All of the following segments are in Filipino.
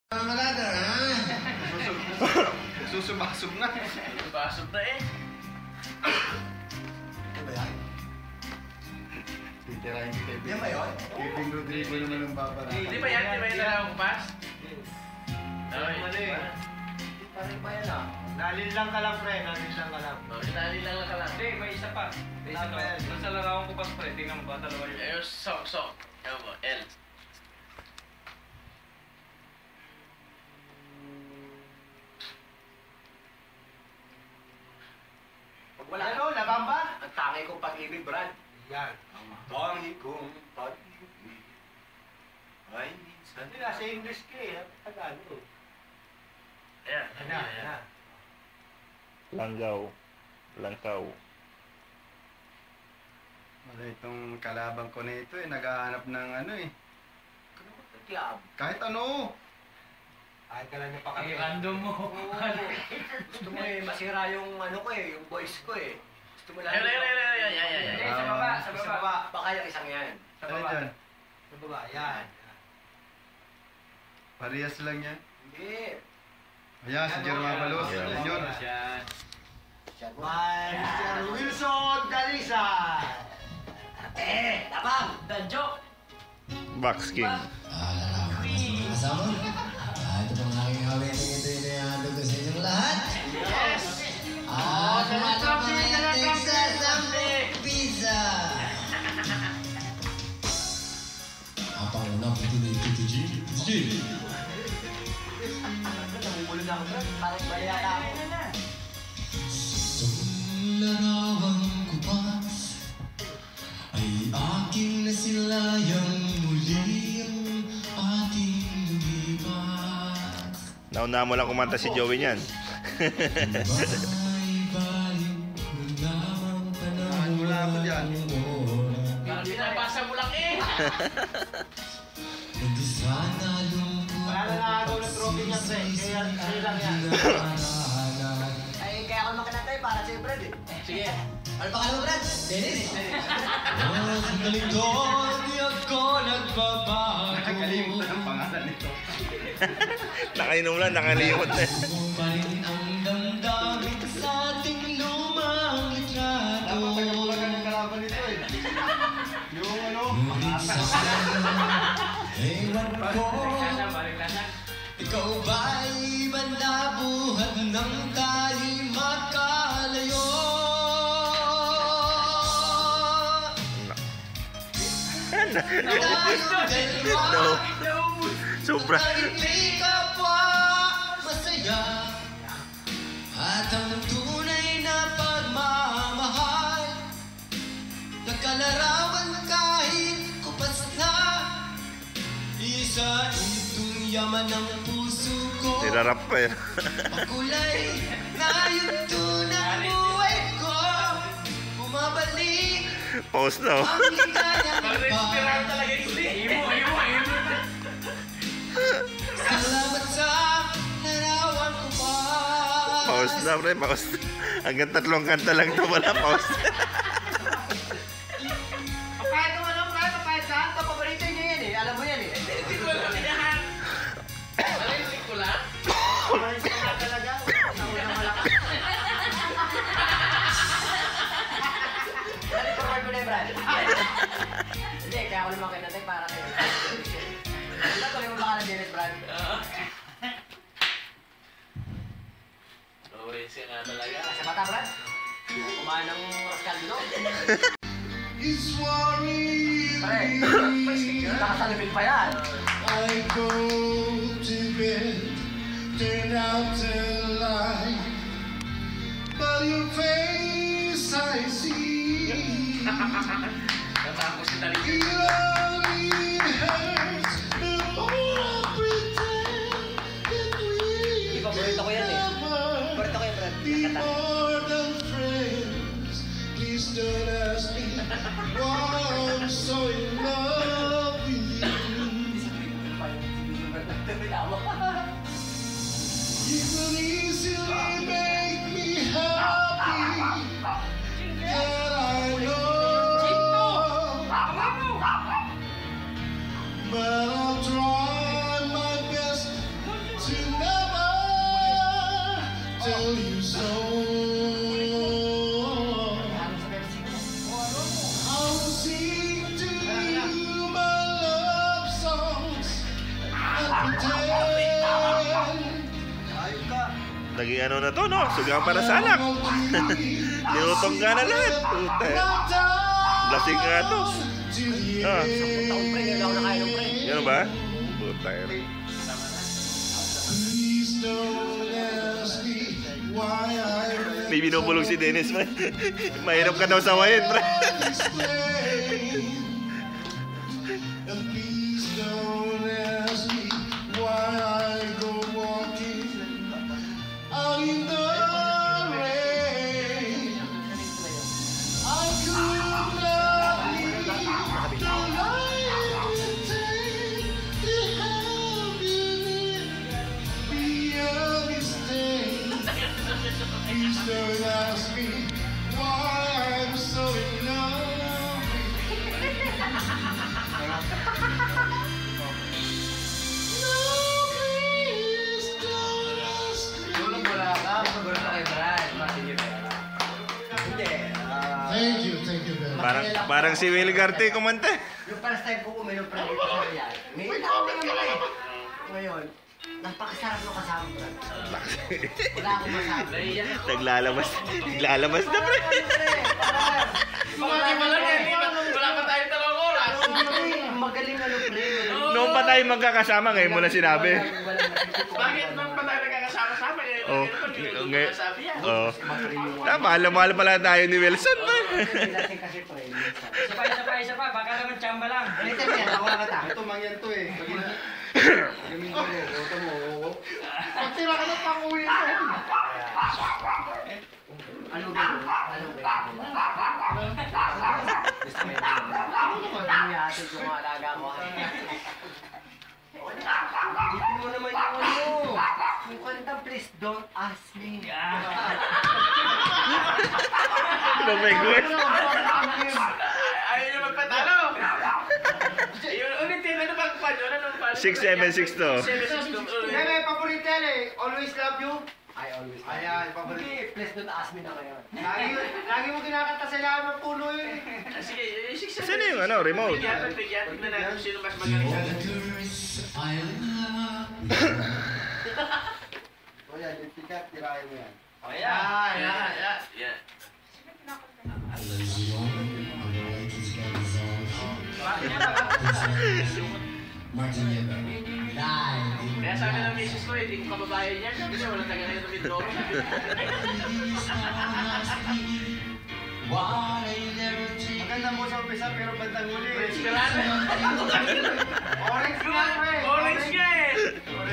Malada, ha? Susubasog na. Susubasog na eh. Ano ba yan? Titirahin kita. Yan ba yun? Kevin Rodrigo naman ang papara. Di ba yan? Di ba yan nakakupas? Mali. Parang ba yan ah? Nalil lang ka lang, pre. Nalil lang ka lang. Itali lang ka lang. Hindi, may isa pa. May isa pa yan. Nasa larawang kupas, pre. Tingnan mo ba? Dalawa yun. Ayun, sok. Ewan mo, L. Wala ano, laban ba? Ang tangi kong pag-ibig, Brad. Yan. Ang tangi kong pag-ibig ay minsan. Hindi na, sa English ka eh. Tagalog. Ayan. Ayan. Langkaw. Wala itong kalabang ko na ito eh. Naghahanap ng ano eh. Ano ba tiyab? Kahit ano. Ay ka lang niya pa kami. Random mo. Gusto mo eh, masira yung ano ko eh, yung voice ko eh. Gusto mo lang. Ayan. Sa baba, sa baba. Baka yung isang yan. Sa Ano baba. dyan? Sa baba, yan. Parehas lang yan. Hindi. Ayan, si Jerma Balos. Yeah. Yan yun. Yan. Mr. Wilson Dalisan. Tapang! Danjo! Box King. Kasama? Ito pong aking hawin. Ito yung inahandog ko sa inyong lahat. Yes! Kumatok mga Texas ang pizza. Apa unang pituloy ito, G? Namumulog na ako, Brad. Parang bali yata ako. Sa larawang kupas ay aking nasilayang muli ang ating lumipas. Nauna mo lang kumanta si Joey niyan. Balik ko lamang panahon. Wala ako dyan. Pinapasa mo lang eh! Hindi sana lungkot. Wala na nakagaw ng trophy niya, pre. Kaya sa'yo lang yan. Ay, kaya ako makinatay para sa'yo, Brad eh. Sige. Ano pa ka naman, Brad? Dennis. Ang galito, di ako nagbabago. Nakakalimutan ang pangalan nito. Nakainom lang, nakalimot na. Bumalik ang damdamin sa ating lumang litrato. Napapagapulagan ng kalaban nito eh. Yung ano? Ngunit sa ewan ko, Baliktasan. ikaw ba'y banda buhat nang tayo'y magkalayo? Tayong dalawa, Sobra. Tahimik kapwa masaya at ang tunay na pagmamahal nagkalarawan kahit kupas na isa itong yaman ng puso ko Nirarap pa eh. makulay na yugto ng buhay ko bumabalik Pause na oh. ang ligayang Mag-respiral iba. talaga yung imo. Salamat sa larawan ko pa. Pause na pre, pause. Hanggang 3 kanta lang ito, wala pause. Kahit naman ano, kahit saan, papaborito niya yan eh. Alam mo yan eh. Hindi ko alam yan. Narinig ko lang. Paborito na talaga. Nauna malakas. Dali, forward mo na yung Brad. Hindi, kaya ako naman kinatay para kayo. Ano tuloy mo baka ng Dennis, Brad? Orange nga talaga. Sa mata, Brad? Kumain ng rascaldo. Pare, nakasalubin pa yan. I go to bed, turn out the light, but your face I see. Natapos si Talig. You only hurts, and all I pretend that we Di, paborito ko yan eh. Paborito ko yan, Brad. be Nakata. more than friends. Please don't ask me why I'm so in love with you. You can easily make me happy. That I know. But I'll try my best Naging ano na to, no? Sugang para sa anak. Tinutongga na lahat. Puta. Lasing nga to. Ah. Taon pre, hindi ako nakain ng pre. Yan ba? Puta. Please don't ask me why I May binubulong si Dennis, pre. Mahirap ka daw sawayin, pre. explain. And please don't ask me why I go walking out in the rain. I could not leave the light to take to have you be a mistake. Please don't ask me why I'm so in love. No, please don't ask me. Tulog wala ka, magulong ka kay Brad. Sige, pera. Hindi. Thank you very much. Parang si Will Garte kumanta. Yung first time ko uminom pre, ito sa yan. Ngayon ako naman eh. Ngayon, napakasarap ng kasama Brad. Wala akong masabi. Naglalabas na, pre. Kumati pa lang yan. Wala pa tayong 2 oras. Magaling ano pre. Noong pa tayo magkakasama, ngayon mo na sinabi. Bakit nung pa tayo nagkakasama-sama? Oh, Ngayon sabi yan. oh. Mahal pala tayo ni Wilson, pre. Kasi pre. Isa pa. Baka naman tsamba lang. Ito yan, ako nga ta. Ito mangyan to eh. Gamin ko mo. Ito mo. Pagtira ka na pang-uwi mo. Ano ba? Ano ba? Gusto mo yun? Ano yasin ko mga alaga ko? Dito mo naman yung ano. Yung kanta, please don't ask me. Oh my God. Ayaw niyo magpatalo. Ulitin, ano bang pan? Ano pan? 6762. 762. May paborito yan eh. Always love you. I always Ayan, paborito. Hindi, please don't ask me na ngayon. Lagi mo kinakanta sa ilalim ng puno yun eh. Sige, 6 Saan yung ano, remote? Tignan natin kung sino mas magaling. O yan, yung tikat, tirahin mo yan. Yan. Kaya sabi ng misis ko, hindi ko kababayan yan. Kasi wala taga na yung Mindoro. Maganda mo sa umpisa, pero bandang huli. Esperado. Orange nga pre. Orange nga eh.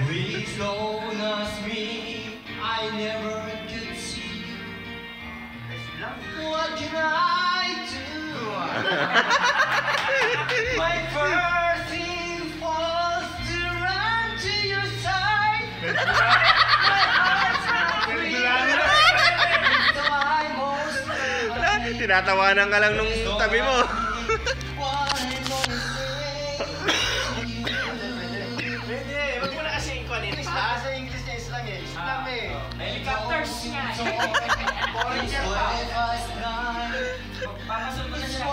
Please don't ask me, I never could see. What can I do? My first impulse to run to your side. My heart's beating, so I most Tinatawanan ka lang nung tabi mo. what I'm gonna say. Hindi, wag mo na kasi ikuanin. Ah, sa English niya, Islam eh. Islam eh. Helicopters nga. Orange yan pa. Papasok ko na sila.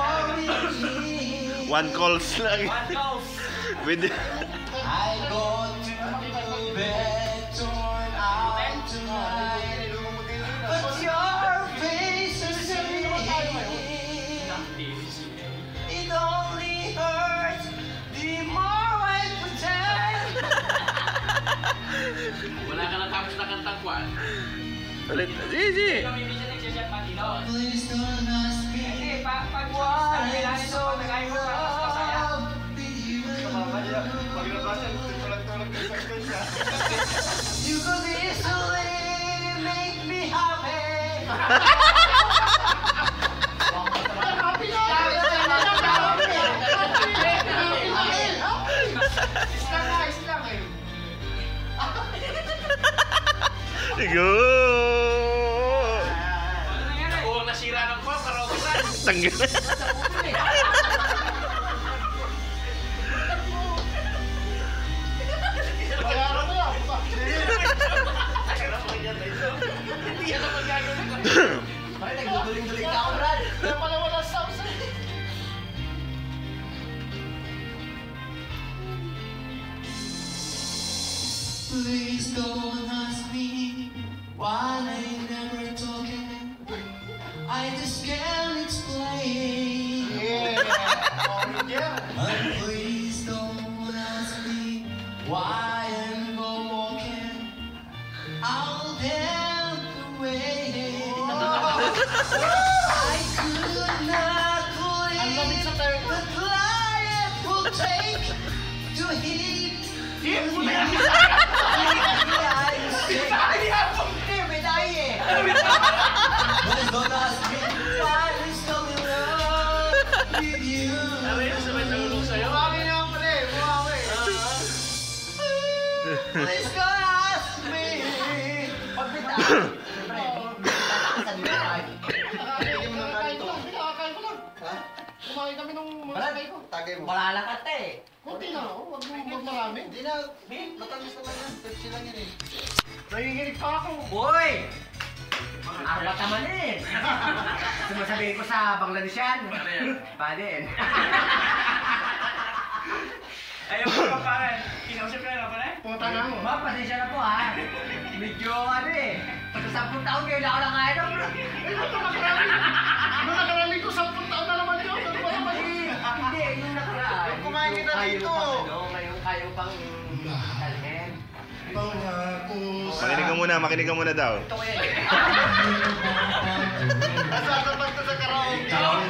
One calls lang. One calls. With I go to bed torn out tonight, but your face is me. It only hurts the more I pretend. Wala ka na tapos na kantang kwan. ulit. Easy. Kami minsan nagsasya patino. Please don't ask me Hindi, pag why bilangin I'm mo so pag nakain mo para mas masaya. You could easily make me happy. Go! Ano nangyari? Oo, nasira ng kwan, karaoke na. Tanggal. Hindi yan ang magagawin ko. Bakit nagduduling-duling ka ako, Brad? Please don't ask me While I never talking, I just can't explain. But please don't ask me why I'm walking. I'll help the way. I could not believe the client will take to heat. But don't ask me why I'm still in love with you. Please don't ask me. Kumain kami nung mga ko. Tagay mo. Malalakat eh. Kunti na, oh. Wag marami. Hindi na. Matamis naman yan. Pepsi lang yan eh. Nanginginig pa ako. Boy! Arbat naman eh. Sumasabihin ko sa Bangladesyan. Pa din. Ayaw mo pa parang. Kinausap ka na pala? Puta na mo. Ma, pasensya na po ha. Medyo ano eh. Sa 10 taon kayo na ako nakain. Nung nakarami ko, 10 taon na naman yun. Ano ba naman yun? Hindi, yung nakaraan. Kumain kita dito. Ngayon kayo pang talhen. Makinig ka muna daw. Ito ko yan eh. Nasasabag to sa karaoke. Tama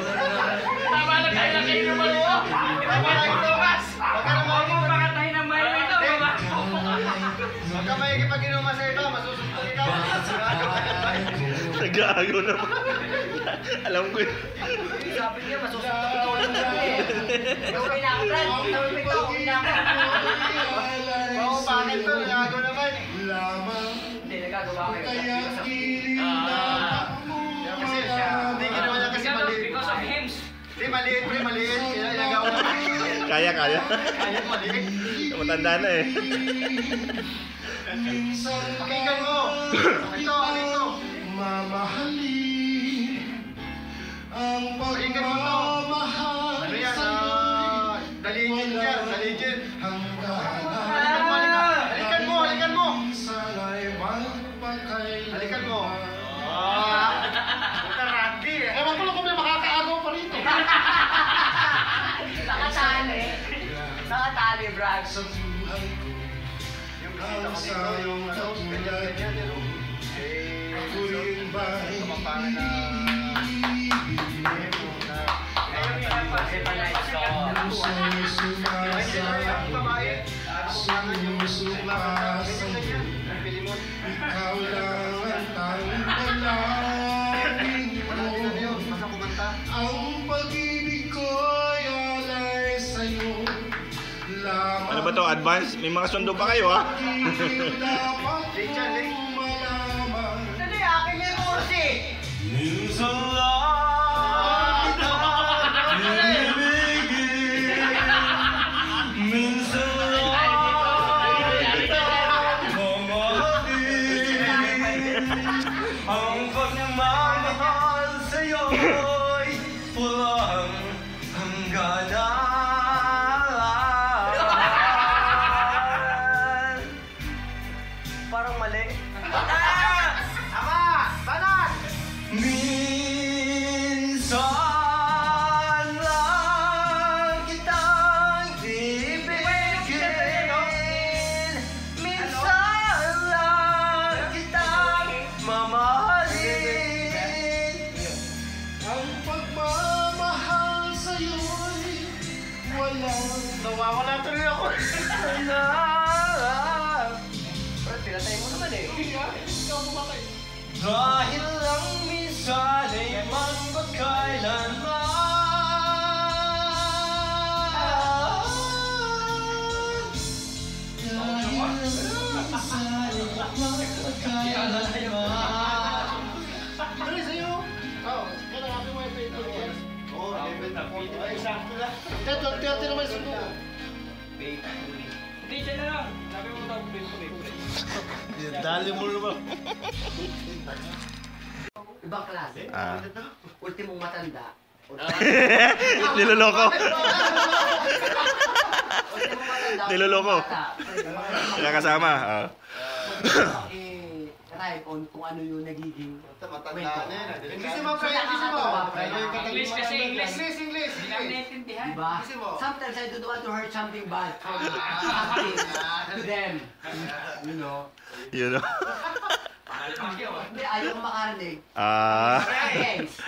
na tayo na kayo naman mo! Tama na yung Lucas! Huwag ka na Huwag mo baka tayo ng bayo ito! Huwag ka makikipag-inuma sa ito. Masusunod ikaw. Nag-aagaw naman. Alam ko yun. Sabi niya, masusunod ko ulit eh. Gawin na ako, Brad. Gawin ito, gawin na ako. Oo, bakit to? Nagago naman. Hindi, nagagawa ko yun. Kasi hindi ginawa niya kasi maliit. Because of hymns! Hindi, maliit pre, maliit. Kaya nagawa naman. Kaya. Kaya maliit. Matanda na eh. Pakinggan mo. Ito, ano ito? Mamahalin ang Pakinggan mo to. pagmamahal Ano yan? sa'yo'y Daligin yan, daligin. hanggang Halikan mo, halikan mo. sana'y magpakailanman. Halikan mo. Puta Randy eh. Ewan ko lang kung may makakaagaw pa rito. Nakatali. Nakatali, Brad. Yung bisita ko dito, yung ano, ganyan, yun. Eh, kapapangan na... Ayaw niya lang pa. Ikaw lang ang tanging panalangin mo. Ang pag-ibig ko'y alay sa'yo. Ano ba to? Advance? May mga sundo pa kayo ha? Late yan, late. Dali, akin yung kursi. Minsan lang kita ibigin. Minsan lang kita mamahalin. Ang pagmamahal sa'yo'y walang hangganan. Parang mali. Minsan lang kitang ibigin. Minsan lang kitang mamahalin. Ang pagmamahal sa'yo'y walang Nawawala tuloy ako. hangganan. Pero pinatay mo naman eh. Ikaw bumakay. Dahil lang minsan ay magpagkailanman. Dahil lang minsan ay magpagkailanman. Dali sa'yo. Oo. Kaya happy wifi ito. Oo, level na po. Ay, sakto lang. Kaya 30 naman sundo ko. Hindi, dyan na lang. Sabi mo daw, please, Dali mo naman. Ibang klase. Ah. Ultimong matanda. Niloloko. Ultimong matanda. Niloloko. bata. Nakakasama. Eh, time kung ano yung nagiging Matanda kwento. na yan. English mo, pre. English mo. English kasi, English. English. Hindi namin naiintindihan. Diba? Kasi mo. Sometimes I don't want to hurt something bad from something to them. You know? You know? Hindi, ayaw ko makarinig. Against.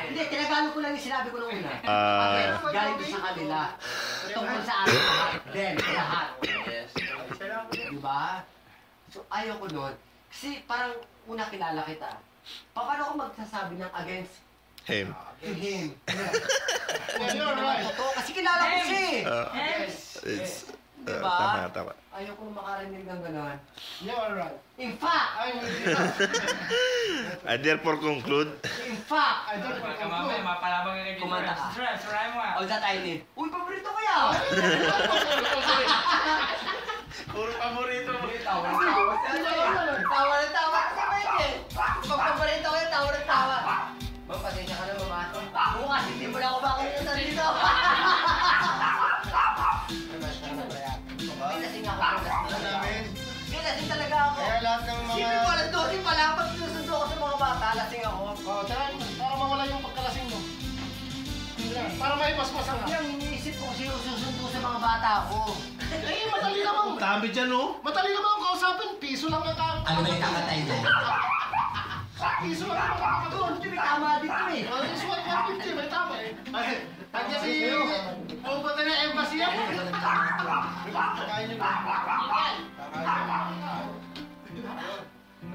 Hindi, tinagalog ko lang yung sinabi ko nung una. Against, galing ko sa kanila. Tungkol sa atin lahat. Them, lahat. Diba? So, ayaw ko nun. Kasi parang una kilala kita. Paano ko magsasabi ng against Him. to him? You're right. Totoo, kasi kilala ko siya eh. It's, Diba? tama. Ayaw ko makarinig ng gano'n. You're right. In fact, I therefore conclude. in fact, I don't Baka mamaya, mapalabang ka kay Kumanta ka. Stress, try mo ah. all that I need. Uy, paborito ko yan! Puro paborito mo. Tawa ng tawa. Tawa ng tawa. Kasi pwede. Pag paborito ko yan, tawa ng tawa. Ma'am, pasensya ka na, mama. Bukas, hindi mo na ako makikita dito. May lasing ako. May lasing talaga ako. Kaya lahat ng mga... Sipin mo, alas 12 pa lang. Pag sinusundo ko sa mga bata, lasing ako. Oh, tara, para mawala yung pagkalasing mo. Para may paspasan ka. Yung iniisip ko kasi yung susundo sa mga bata ko. Eh, madali naman. Dami dyan, oh. Madali naman ang kausapin. Piso lang ang Ano ba yung kakatay dyan? Piso lang ang kakakagod. Hindi, may tama dito eh. Oh, this one, 150. May tama eh. Kanya si... Pupunta na embassy yan. Kakain nyo na.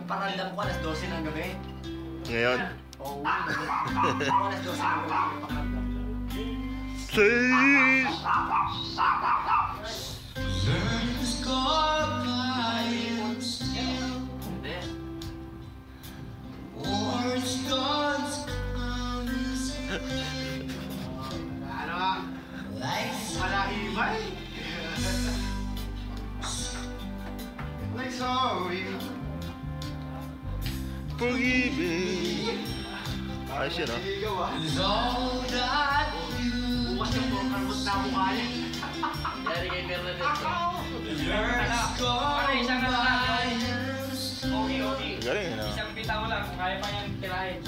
Pakiramdam ko alas 12 ng gabi. Ngayon. Oo, alas 12 ng gabi. Pakiramdam. Say. Hindi. Ano nga? Malahibay. Like sorry. Forgive me. Ayos yun, oh. Ligaw ah. Bukas yung pangkarmot na mukha niya. Yari kay Bernadette. Para isang ano lang. Okay. Galing, ano? Isang bitaw lang kung kaya pa yan tirahin.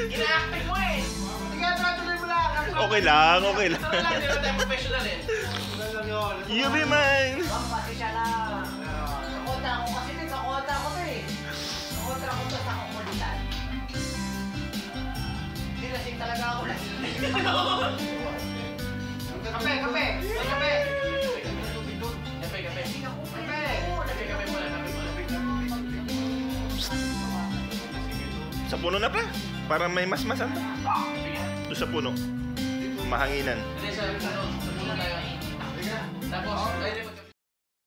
Ina-acting mo eh. Sige, tuloy mo lang. Okay lang, okay lang. Ano lang, di ba tayo professional eh? Ano lang yun? You be mine. Ma'am, pasensya na. Nakontra ako kasi din. Nakontra ko to eh. Nakontra ko to sa kukulitan. Hindi lasing talaga ako. Kape, kape. May kape. Kape. Hindi ako Kape. Kape muna, kape muna. Sa puno na pa. Para may mas-masan pa. Doon sa puno. Mahanginan. Hindi, sa puno tayo. Tapos, ay, di ba